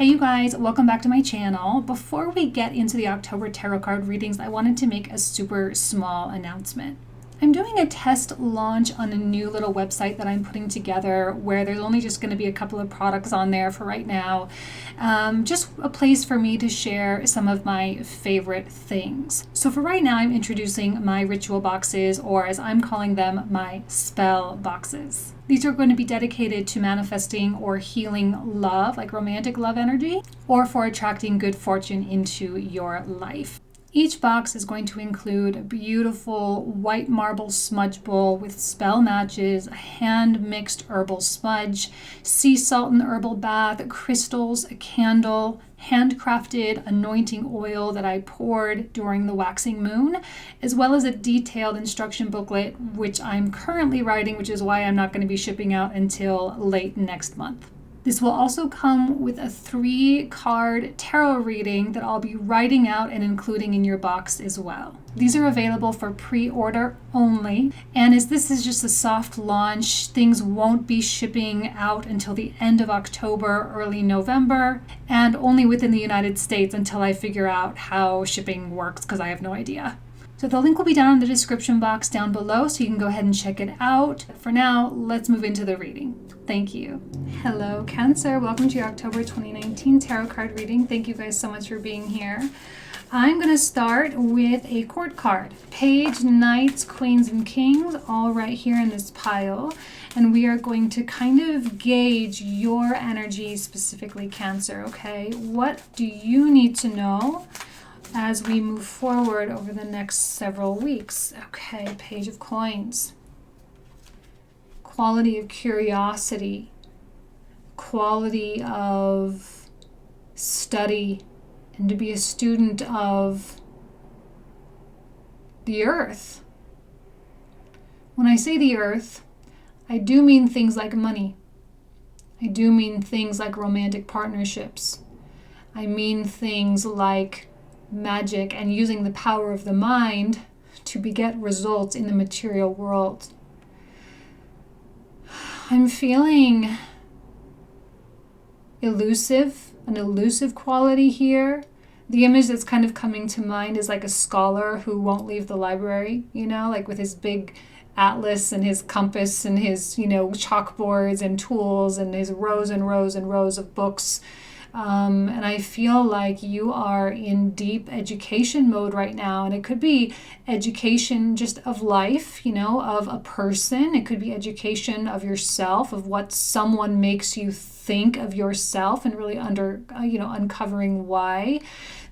Hey you guys, welcome back to my channel. Before we get into the October tarot card readings, I wanted to make a super small announcement. I'm doing a test launch on a new little website that I'm putting together where there's only just going to be a couple of products on there for right now. Just a place for me to share some of my favorite things. So for right now, I'm introducing my ritual boxes, or as I'm calling them, my spell boxes. These are going to be dedicated to manifesting or healing love, like romantic love energy, or for attracting good fortune into your life. Each box is going to include a beautiful white marble smudge bowl with spell matches, a hand-mixed herbal smudge, sea salt and herbal bath, crystals, a candle, handcrafted anointing oil that I poured during the waxing moon, as well as a detailed instruction booklet, which I'm currently writing, which is why I'm not going to be shipping out until late next month. This will also come with a 3-card tarot reading that I'll be writing out and including in your box as well. These are available for pre-order only, and as this is just a soft launch, things won't be shipping out until the end of October, early November, and only within the United States until I figure out how shipping works, because I have no idea. So the link will be down in the description box down below, so you can go ahead and check it out. For now, let's move into the reading. Thank you. Hello, Cancer. Welcome to your October 2019 tarot card reading. Thank you guys so much for being here. I'm going to start with a court card. Page, Knights, Queens, and Kings, all right here in this pile. And we are going to kind of gauge your energy, specifically Cancer, okay? What do you need to know as we move forward over the next several weeks? Okay, Page of Coins. Quality of curiosity, quality of study, and to be a student of the earth. When I say the earth, I do mean things like money. I do mean things like romantic partnerships. I mean things like magic and using the power of the mind to beget results in the material world. I'm feeling an elusive quality here. The image that's kind of coming to mind is like a scholar who won't leave the library, you know, like with his big atlas and his compass and his, chalkboards and tools and his rows and rows and rows of books. And I feel like you are in deep education mode right now. And it could be education just of life, of a person. It could be education of yourself, of what someone makes you think of yourself, and really uncovering why.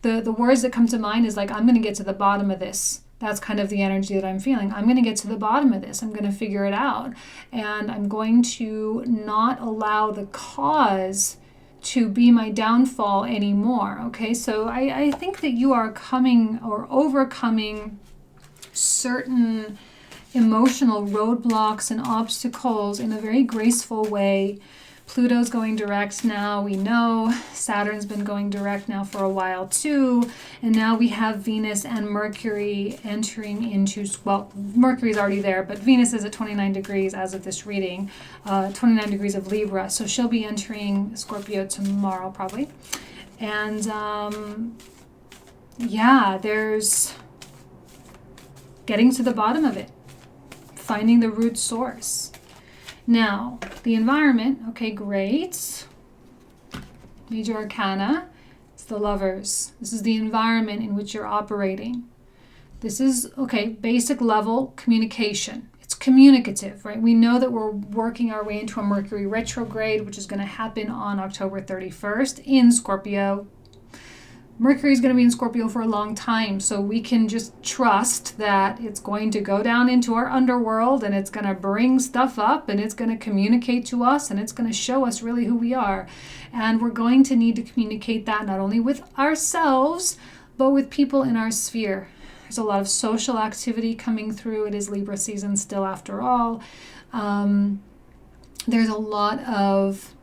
The words that come to mind is like, I'm going to get to the bottom of this. That's kind of the energy that I'm feeling. I'm going to get to the bottom of this. I'm going to figure it out. And I'm going to not allow the cause to be my downfall anymore. Okay, so I think that you are coming or overcoming certain emotional roadblocks and obstacles in a very graceful way. Pluto's going direct now, we know. Saturn's been going direct now for a while too. And now we have Venus and Mercury entering into, well, Mercury's already there, but Venus is at 29 degrees as of this reading, 29 degrees of Libra. So she'll be entering Scorpio tomorrow probably. And there's getting to the bottom of it, finding the root source. Now, the environment, okay, great. Major Arcana, it's the Lovers. This is the environment in which you're operating. This is, okay, basic level communication. It's communicative, right? We know that we're working our way into a Mercury retrograde, which is going to happen on October 31st in Scorpio. Mercury is going to be in Scorpio for a long time, so we can just trust that it's going to go down into our underworld and it's going to bring stuff up and it's going to communicate to us and it's going to show us really who we are. And we're going to need to communicate that not only with ourselves, but with people in our sphere. There's a lot of social activity coming through. It is Libra season still after all. There's a lot of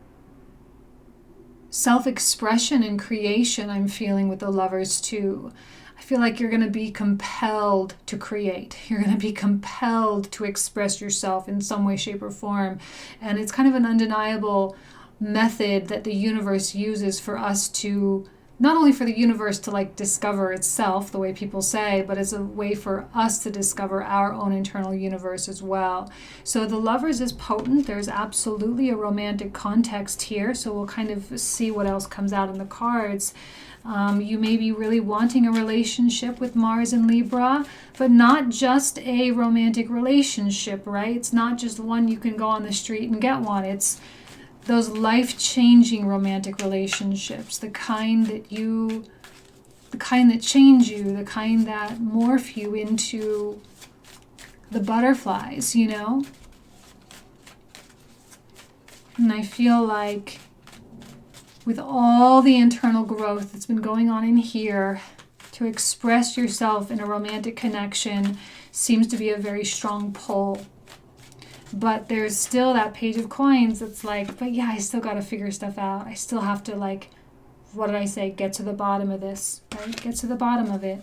self-expression and creation I'm feeling with the Lovers too. I feel like you're going to be compelled to create. You're going to be compelled to express yourself in some way, shape, or form. And it's kind of an undeniable method that the universe uses for us to, not only for the universe to like discover itself, the way people say, but it's a way for us to discover our own internal universe as well. So the Lovers is potent. There's absolutely a romantic context here. So we'll kind of see what else comes out in the cards. You may be really wanting a relationship with Mars and Libra, but not just a romantic relationship, right? It's not just one you can go on the street and get one. It's those life-changing romantic relationships, the kind that change you, the kind that morph you into the butterflies, you know? And I feel like with all the internal growth that's been going on in here, to express yourself in a romantic connection seems to be a very strong pull. But there's still that Page of Coins that's like, but yeah, I still got to figure stuff out. I still have to, like, what did I say? Get to the bottom of this, right? Get to the bottom of it.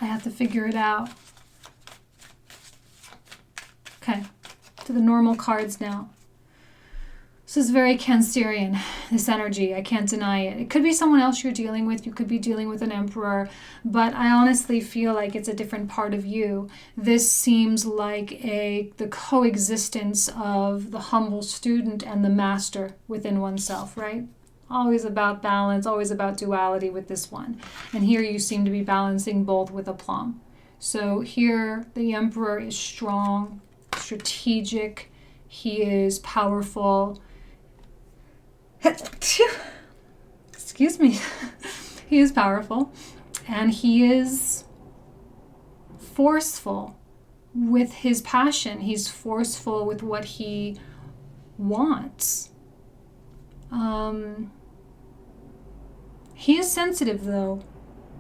I have to figure it out. Okay, to the normal cards now. This is very Cancerian, this energy. I can't deny it. It could be someone else you're dealing with. You could be dealing with an Emperor, but I honestly feel like it's a different part of you. This seems like the coexistence of the humble student and the master within oneself, right? Always about balance, always about duality with this one. And here you seem to be balancing both with aplomb. So here the Emperor is strong, strategic, he is powerful. Excuse me. He is powerful and he is forceful with his passion. He's forceful with what he wants. He is sensitive though.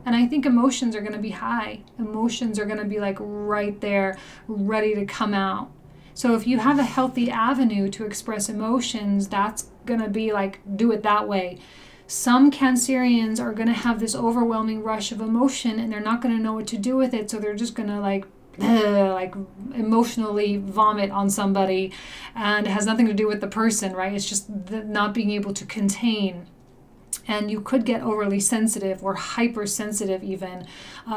And I think emotions are going to be high. Emotions are going to be like right there, ready to come out. So if you have a healthy avenue to express emotions, that's going to be like, do it that way. Some Cancerians are going to have this overwhelming rush of emotion and they're not going to know what to do with it. So they're just going to like emotionally vomit on somebody, and it has nothing to do with the person, right? It's just not being able to contain. And you could get overly sensitive or hypersensitive even.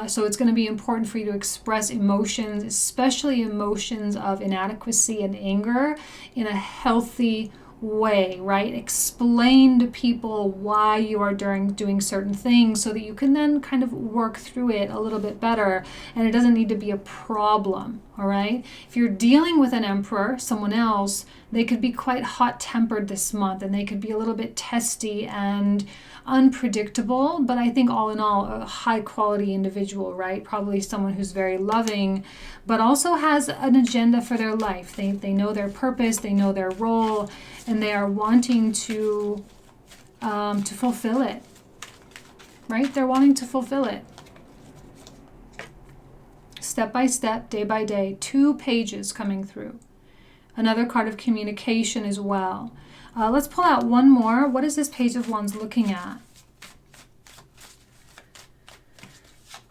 So it's going to be important for you to express emotions, especially emotions of inadequacy and anger, in a healthy way, right? Explain to people why you are doing certain things so that you can then kind of work through it a little bit better, and it doesn't need to be a problem, all right? If you're dealing with an Emperor, someone else, they could be quite hot-tempered this month, and they could be a little bit testy and unpredictable, but I think all in all, a high-quality individual, right? Probably someone who's very loving, but also has an agenda for their life. They know their purpose, they know their role, and they are wanting to fulfill it, right? They're wanting to fulfill it. Step by step, day by day, 2 pages coming through. Another card of communication as well. Let's pull out one more. What is this Page of Wands looking at?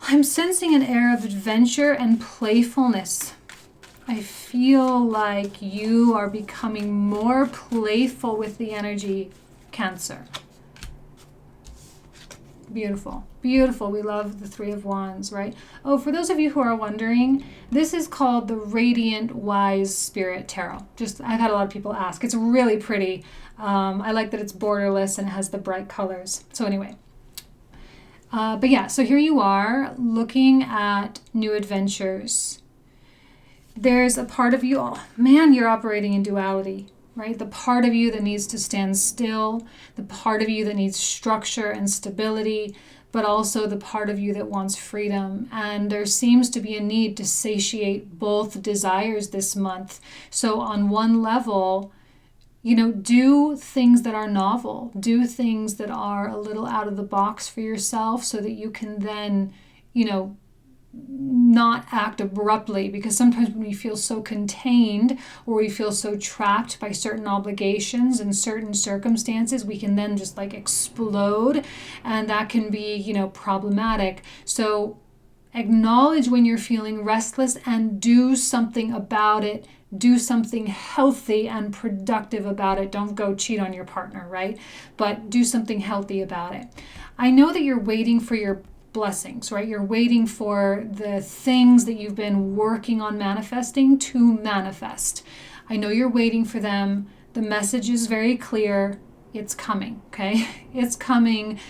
I'm sensing an air of adventure and playfulness. I feel like you are becoming more playful with the energy, Cancer. Beautiful. Beautiful. We love the 3 of Wands, right? Oh, for those of you who are wondering, this is called the Radiant Wise Spirit Tarot. I've had a lot of people ask. It's really pretty. I like that it's borderless and it has the bright colors. So anyway. But yeah, so here you are looking at new adventures. There's a part of you, oh man, you're operating in duality, right? The part of you that needs to stand still, the part of you that needs structure and stability, but also the part of you that wants freedom. And there seems to be a need to satiate both desires this month. So on one level, do things that are novel, do things that are a little out of the box for yourself so that you can then, not act abruptly, because sometimes when we feel so contained or we feel so trapped by certain obligations and certain circumstances, we can then just like explode, and that can be, problematic. So acknowledge when you're feeling restless and do something about it do something healthy and productive about it. Don't go cheat on your partner, right? But do something healthy about it. I know that you're waiting for your blessings, right? You're waiting for the things that you've been working on manifesting to manifest. I know you're waiting for them. The message is very clear. It's coming, okay? It's coming.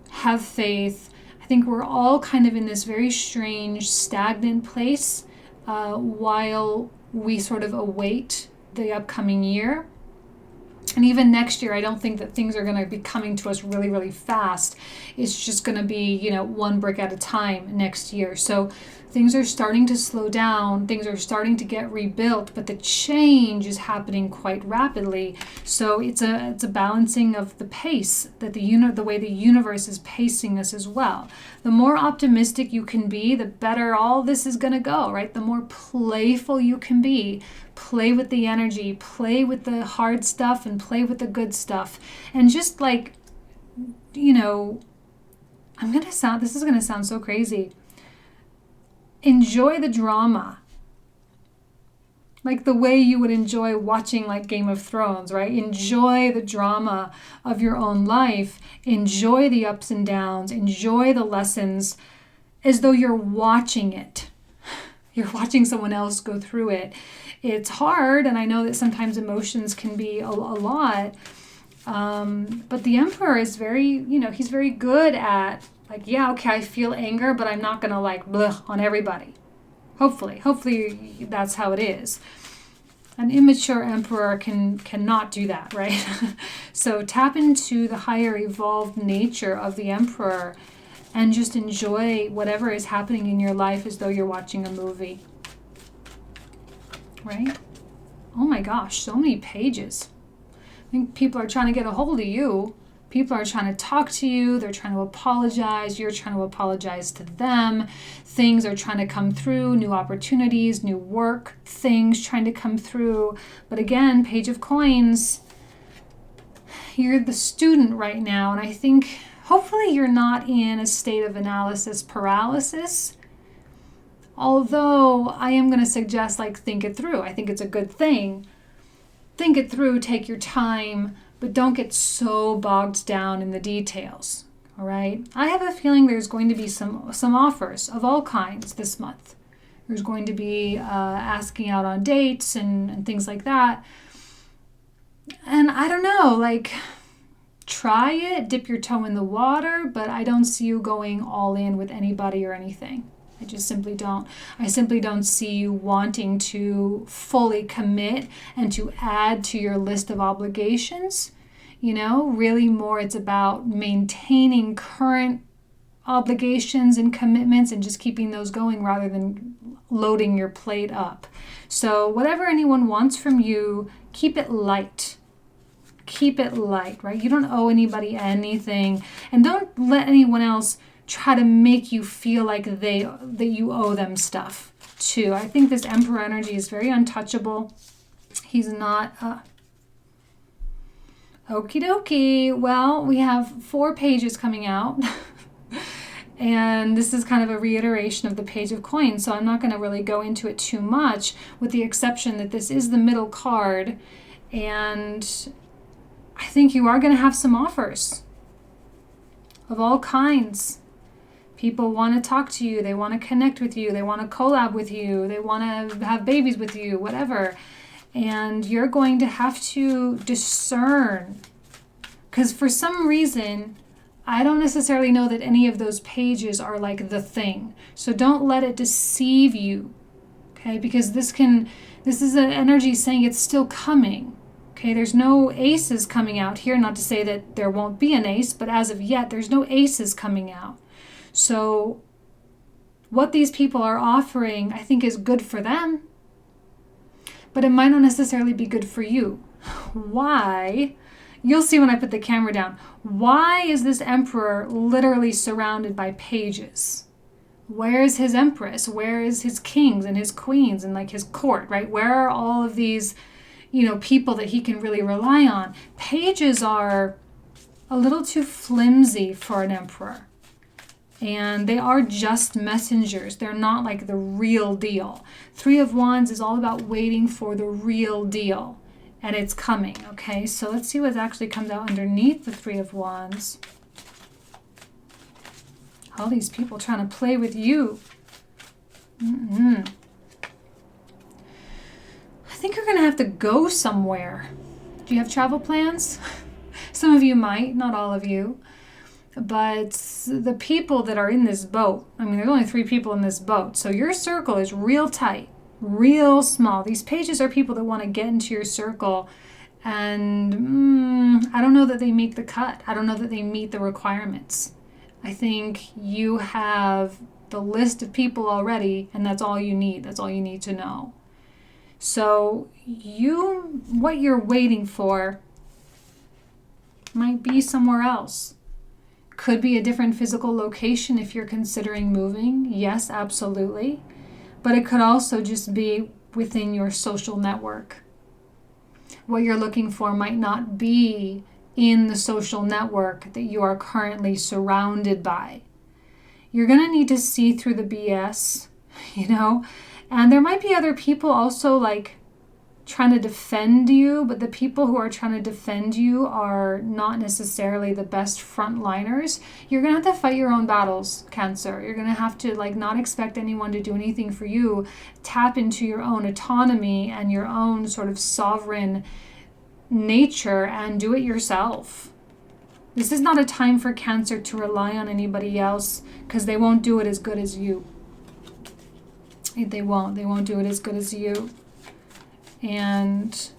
Have faith. I think we're all kind of in this very strange, stagnant place while we sort of await the upcoming year. And even next year, I don't think that things are going to be coming to us really, really fast. It's just going to be, one brick at a time next year. So things are starting to slow down. Things are starting to get rebuilt, but the change is happening quite rapidly. So it's a balancing of the pace that the way the universe is pacing us as well. The more optimistic you can be, the better all this is going to go, right? The more playful you can be. Play with the energy, play with the hard stuff, and play with the good stuff. And just this is going to sound so crazy. Enjoy the drama. Like the way you would enjoy watching like Game of Thrones, right? Enjoy the drama of your own life. Enjoy the ups and downs. Enjoy the lessons as though you're watching it. You're watching someone else go through it. It's hard, and I know that sometimes emotions can be a lot. But the Emperor is he's very good at I feel anger, but I'm not going to bleh on everybody. Hopefully that's how it is. An immature Emperor cannot do that, right? So tap into the higher evolved nature of the Emperor and just enjoy whatever is happening in your life as though you're watching a movie. Right? Oh my gosh, so many pages. I think people are trying to get a hold of you. People are trying to talk to you. They're trying to apologize. You're trying to apologize to them. Things are trying to come through. New opportunities, new work, things trying to come through. But again, Page of Coins, you're the student right now. And I think hopefully you're not in a state of analysis paralysis. Although I am going to suggest think it through. I think it's a good thing. Think it through, take your time, but don't get so bogged down in the details. All right? I have a feeling there's going to be some offers of all kinds this month. There's going to be asking out on dates and things like that. And I don't know, try it, dip your toe in the water, but I don't see you going all in with anybody or anything. I just simply don't. I simply don't see you wanting to fully commit and to add to your list of obligations. Really more it's about maintaining current obligations and commitments and just keeping those going rather than loading your plate up. So whatever anyone wants from you, keep it light. Keep it light, right? You don't owe anybody anything. And don't let anyone else try to make you feel like that you owe them stuff too. I think this Emperor energy is very untouchable. He's not okie dokie. Well, we have 4 pages coming out. And this is kind of a reiteration of the Page of Coins, so I'm not going to really go into it too much, with the exception that this is the middle card, and I think you are going to have some offers of all kinds. People want to talk to you. They want to connect with you. They want to collab with you. They want to have babies with you, whatever. And you're going to have to discern. Because for some reason, I don't necessarily know that any of those pages are the thing. So don't let it deceive you. Okay? Because this is an energy saying it's still coming. Okay? There's no aces coming out here. Not to say that there won't be an ace, but as of yet, there's no aces coming out. So what these people are offering, I think, is good for them, but it might not necessarily be good for you. Why? You'll see when I put the camera down. Why is this Emperor literally surrounded by pages? Where is his Empress? Where is his kings and his queens and his court, right? Where are all of these, people that he can really rely on? Pages are a little too flimsy for an Emperor. And they are just messengers. They're not like the real deal. Three of Wands is all about waiting for the real deal. And it's coming, okay? So let's see what actually comes out underneath the Three of Wands. All these people trying to play with you. I think you're going to have to go somewhere. Do you have travel plans? Some of you might, not all of you. But the people that are in this boat, I mean, there's only 3 people in this boat. So your circle is real tight, real small. These pages are people that want to get into your circle. And I don't know that they make the cut. I don't know that they meet the requirements. I think you have the list of people already, and that's all you need. That's all you need to know. So what you're waiting for might be somewhere else. Could be a different physical location if you're considering moving. Yes, absolutely. But it could also just be within your social network. What you're looking for might not be in the social network that you are currently surrounded by. You're going to need to see through the BS, and there might be other people also like trying to defend you, but the people who are trying to defend you are not necessarily the best frontliners. You're going to have to fight your own battles, Cancer. You're going to have to not expect anyone to do anything for you. Tap into your own autonomy and your own sort of sovereign nature and do it yourself. This is not a time for Cancer to rely on anybody else because they won't do it as good as you. They won't do it as good as you. And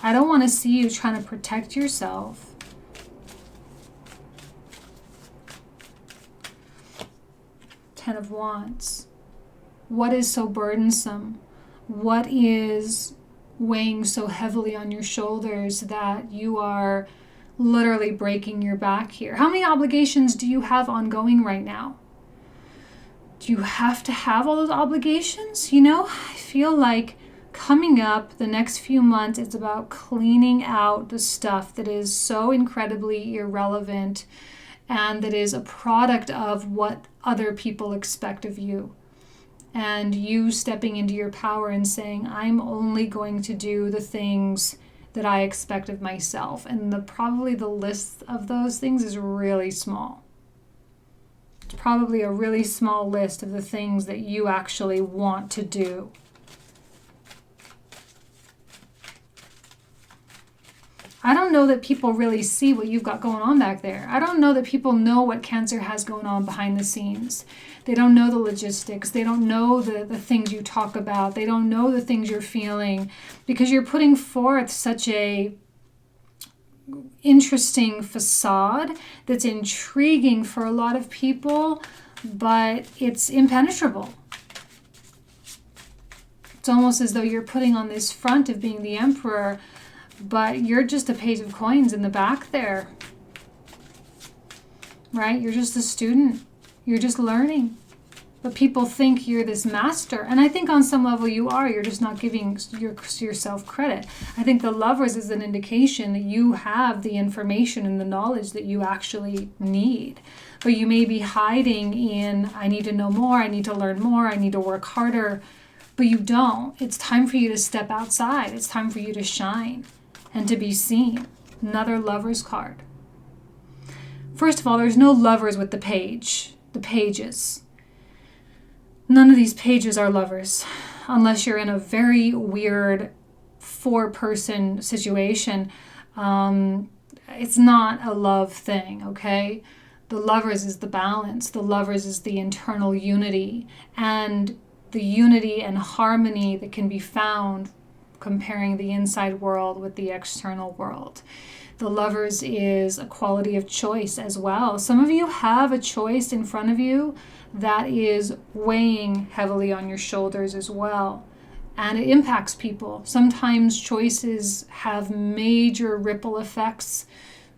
I don't want to see you trying to protect yourself. Ten of Wands. What is so burdensome? What is weighing so heavily on your shoulders that you are literally breaking your back here? How many obligations do you have ongoing right now? Do you have to have all those obligations? I feel like coming up the next few months, it's about cleaning out the stuff that is so incredibly irrelevant and that is a product of what other people expect of you. And you stepping into your power and saying, I'm only going to do the things that I expect of myself. And probably the list of those things is really small. It's probably a really small list of the things that you actually want to do. I don't know that people really see what you've got going on back there. I don't know that people know what Cancer has going on behind the scenes. They don't know the logistics. They don't know the things you talk about. They don't know the things you're feeling because you're putting forth such a interesting facade that's intriguing for a lot of people, but it's impenetrable. It's almost as though you're putting on this front of being the emperor, but you're just a page of coins in the back there, right? You're just a student. You're just learning. But people think you're this master. And I think on some level you are. You're just not giving yourself credit. I think the Lovers is an indication that you have the information and the knowledge that you actually need. But you may be hiding in, I need to know more, I need to learn more, I need to work harder. But you don't. It's time for you to step outside. It's time for you to shine and to be seen. Another Lovers card. First of all, there's no lovers with the pages. None of these pages are lovers, unless you're in a very weird 4-person situation. It's not a love thing, okay? The Lovers is the balance. The Lovers is the internal unity and the unity and harmony that can be found comparing the inside world with the external world. The Lovers is a quality of choice as well. Some of you have a choice in front of you that is weighing heavily on your shoulders as well. And it impacts people. Sometimes choices have major ripple effects,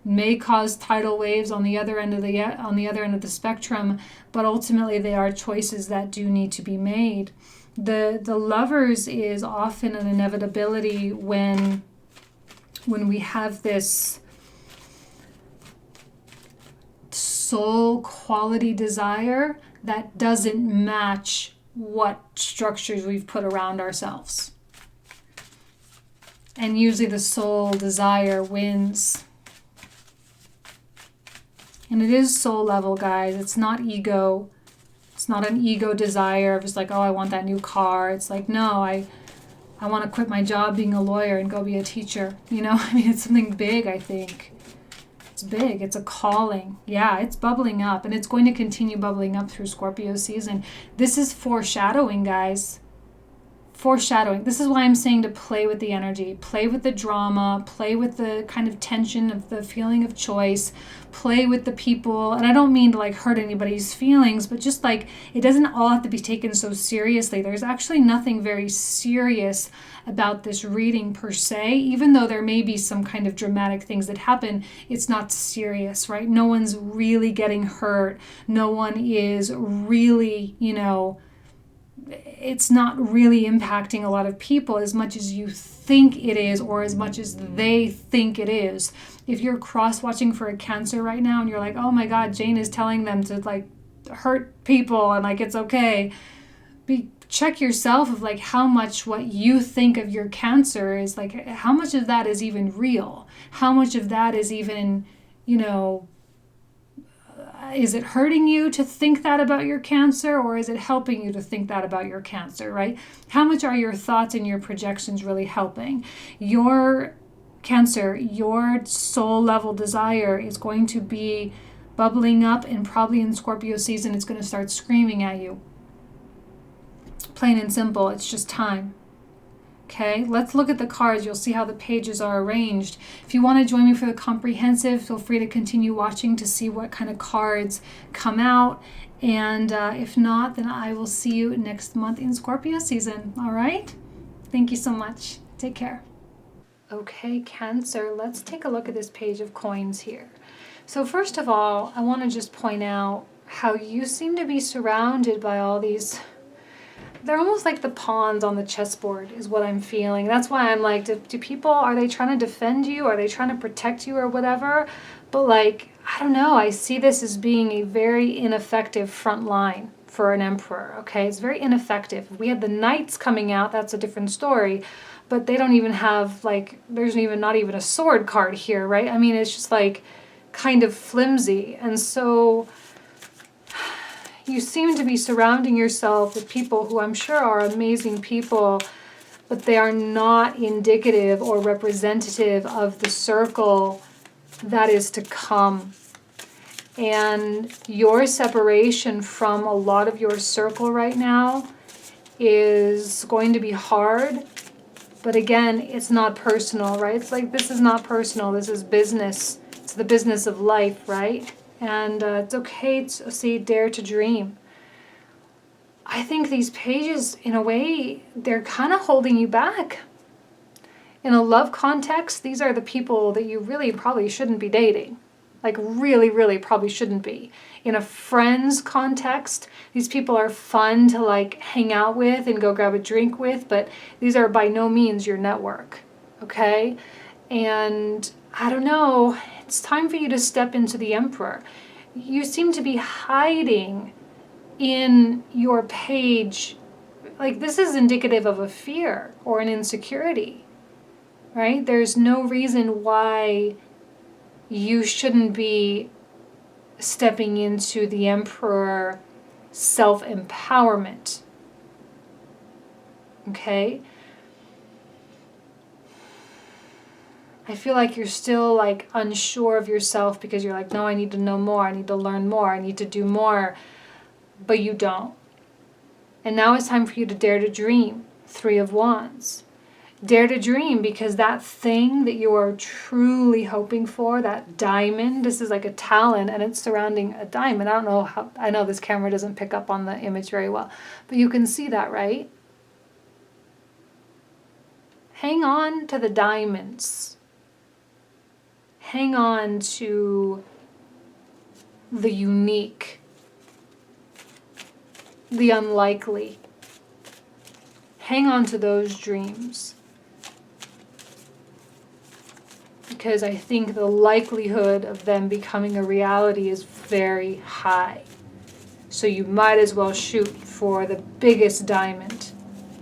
may cause tidal waves on the other end of the spectrum, but ultimately they are choices that do need to be made. The Lovers is often an inevitability when we have this soul quality desire that doesn't match what structures we've put around ourselves. And usually the soul desire wins. And it is soul level, guys. It's not ego. It's not an ego desire of just like, oh, I want that new car. It's like, no, I want to quit my job being a lawyer and go be a teacher. You know, I mean, it's something big, I think. It's big. It's a calling. Yeah, it's bubbling up, and it's going to continue bubbling up through Scorpio season. This is foreshadowing, guys. Foreshadowing. This is why I'm saying to play with the energy, play with the drama, play with the kind of tension of the feeling of choice, play with the people. And I don't mean to like hurt anybody's feelings, but just like it doesn't all have to be taken so seriously. There's actually nothing very serious about this reading per se. Even though there may be some kind of dramatic things that happen, it's not serious, right? No one's really getting hurt. No one is really, it's not really impacting a lot of people as much as you think it is, or as much as they think it is. If you're cross-watching for a Cancer right now and you're like, oh my God, Jane is telling them to like hurt people and like it's okay, check yourself of like how much what you think of your Cancer is like, how much of that is even real? How much of that is even, is it hurting you to think that about your Cancer, or is it helping you to think that about your Cancer, right? How much are your thoughts and your projections really helping? Your Cancer, your soul level desire is going to be bubbling up, and probably in Scorpio season, it's going to start screaming at you. Plain and simple, it's just time. Okay, let's look at the cards. You'll see how the pages are arranged. If you want to join me for the comprehensive, feel free to continue watching to see what kind of cards come out. And if not, then I will see you next month in Scorpio season. All right? Thank you so much. Take care. Okay, Cancer, let's take a look at this page of coins here. So first of all, I want to just point out how you seem to be surrounded by all these. They're almost like the pawns on the chessboard is what I'm feeling. That's why I'm like, do people, are they trying to defend you? Are they trying to protect you or whatever? But like, I don't know. I see this as being a very ineffective front line for an emperor, okay? It's very ineffective. If we had the knights coming out, that's a different story. But they don't even have like, there's not even a sword card here, right? I mean, it's just like kind of flimsy. And so you seem to be surrounding yourself with people who I'm sure are amazing people, but they are not indicative or representative of the circle that is to come. And your separation from a lot of your circle right now is going to be hard. But again, it's not personal, right? It's like, this is not personal. This is business. It's the business of life, right? And it's okay to see, dare to dream. I think these pages, in a way, they're kind of holding you back. In a love context, these are the people that you really probably shouldn't be dating. Like really, really probably shouldn't be. In a friends context, these people are fun to like hang out with and go grab a drink with, but these are by no means your network, okay? And I don't know, it's time for you to step into the Emperor. You seem to be hiding in your page. Like, this is indicative of a fear or an insecurity, right? There's no reason why you shouldn't be stepping into the Emperor self-empowerment, okay? I feel like you're still like unsure of yourself because you're like, no, I need to know more. I need to learn more. I need to do more. But you don't. And now it's time for you to dare to dream. 3 of Wands. Dare to dream, because that thing that you are truly hoping for, that diamond, this is like a talon and it's surrounding a diamond. I don't know how, I know this camera doesn't pick up on the image very well, but you can see that, right? Hang on to the diamonds. Hang on to the unique, the unlikely. Hang on to those dreams. because I think the likelihood of them becoming a reality is very high. So you might as well shoot for the biggest diamond,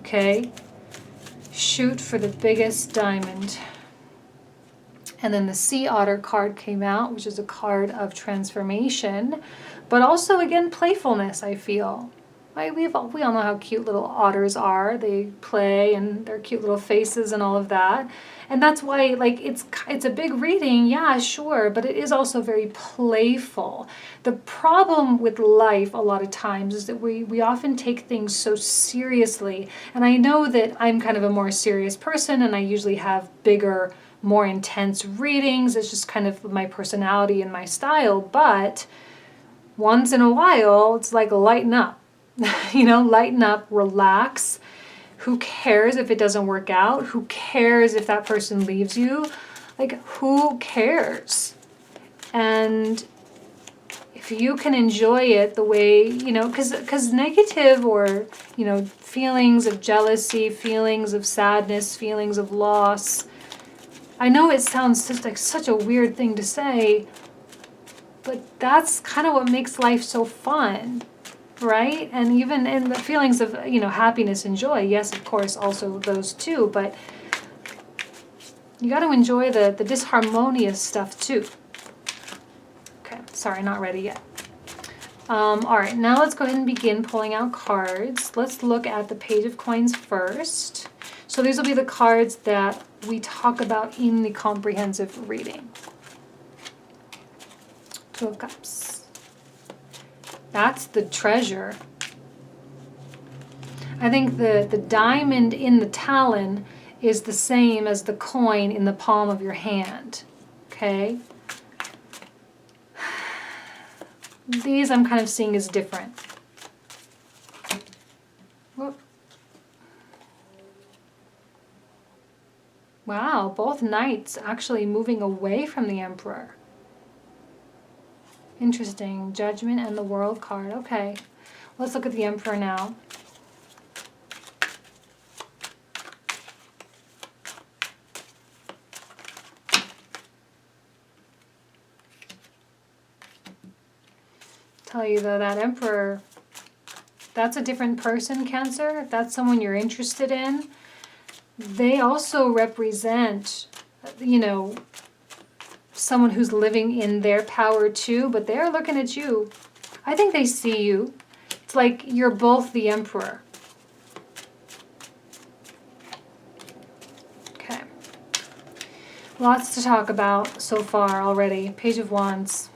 okay? Shoot for the biggest diamond. And then the Sea Otter card came out, which is a card of transformation, but also, again, playfulness, I feel. Right? We all know how cute little otters are. They play and their cute little faces and all of that. And that's why, like, it's a big reading, yeah, sure, but it is also very playful. The problem with life a lot of times is that we often take things so seriously. And I know that I'm kind of a more serious person, and I usually have bigger, more intense readings. It's just kind of my personality and my style. But once in a while, it's like lighten up. Lighten up, relax. Who cares if it doesn't work out? Who cares if that person leaves you? Like, who cares? And if you can enjoy it the way, because negative or, feelings of jealousy, feelings of sadness, feelings of loss, I know it sounds just like such a weird thing to say, but that's kind of what makes life so fun. Right? And even in the feelings of, happiness and joy, yes, of course, also those too, but you got to enjoy the disharmonious stuff too. Okay, sorry, not ready yet. All right, now let's go ahead and begin pulling out cards. Let's look at the Page of Coins first. So these will be the cards that we talk about in the comprehensive reading. Two of Cups. That's the treasure. I think the diamond in the talon is the same as the coin in the palm of your hand. Okay? These I'm kind of seeing as different. Whoop. Wow, both knights actually moving away from the Emperor. Interesting. Judgment and the World card. Okay. Let's look at the Emperor now. Tell you though, that Emperor, that's a different person, Cancer. If that's someone you're interested in, they also represent, someone who's living in their power too, but they're looking at you. I think they see you. It's like you're both the Emperor. Okay. Lots to talk about so far already. Page of Wands.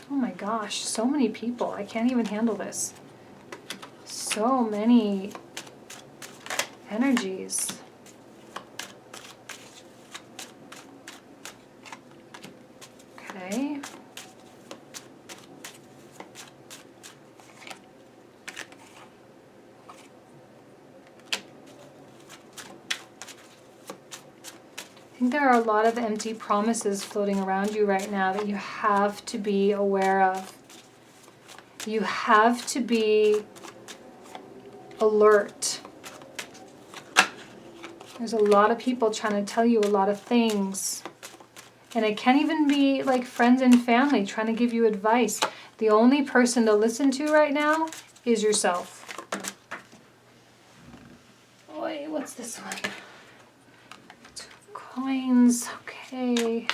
Oh my gosh, so many people. I can't even handle this. So many energies. Okay. I think there are a lot of empty promises floating around you right now that you have to be aware of. You have to be alert. There's a lot of people trying to tell you a lot of things. And it can even be like friends and family trying to give you advice. The only person to listen to right now is yourself. Boy, what's this one? Two of Coins. Okay.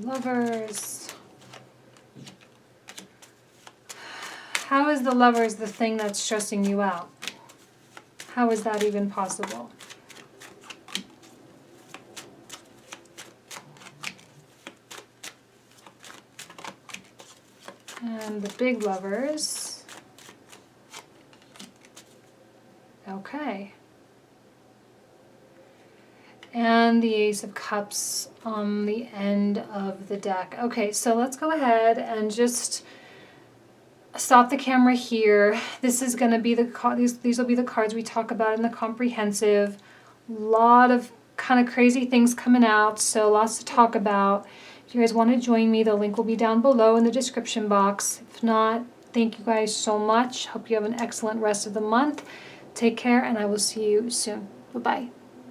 Lovers. How is the Lovers the thing that's stressing you out? How is that even possible? And the Big Lovers. Okay. and the Ace of Cups on the end of the deck. Okay, so let's go ahead and just stop the camera here. This is going to be these will be the cards we talk about in the comprehensive. A lot of kind of crazy things coming out, so lots to talk about. If you guys want to join me, the link will be down below in the description box. If not, thank you guys so much. Hope you have an excellent rest of the month. Take care, and I will see you soon. Bye-bye.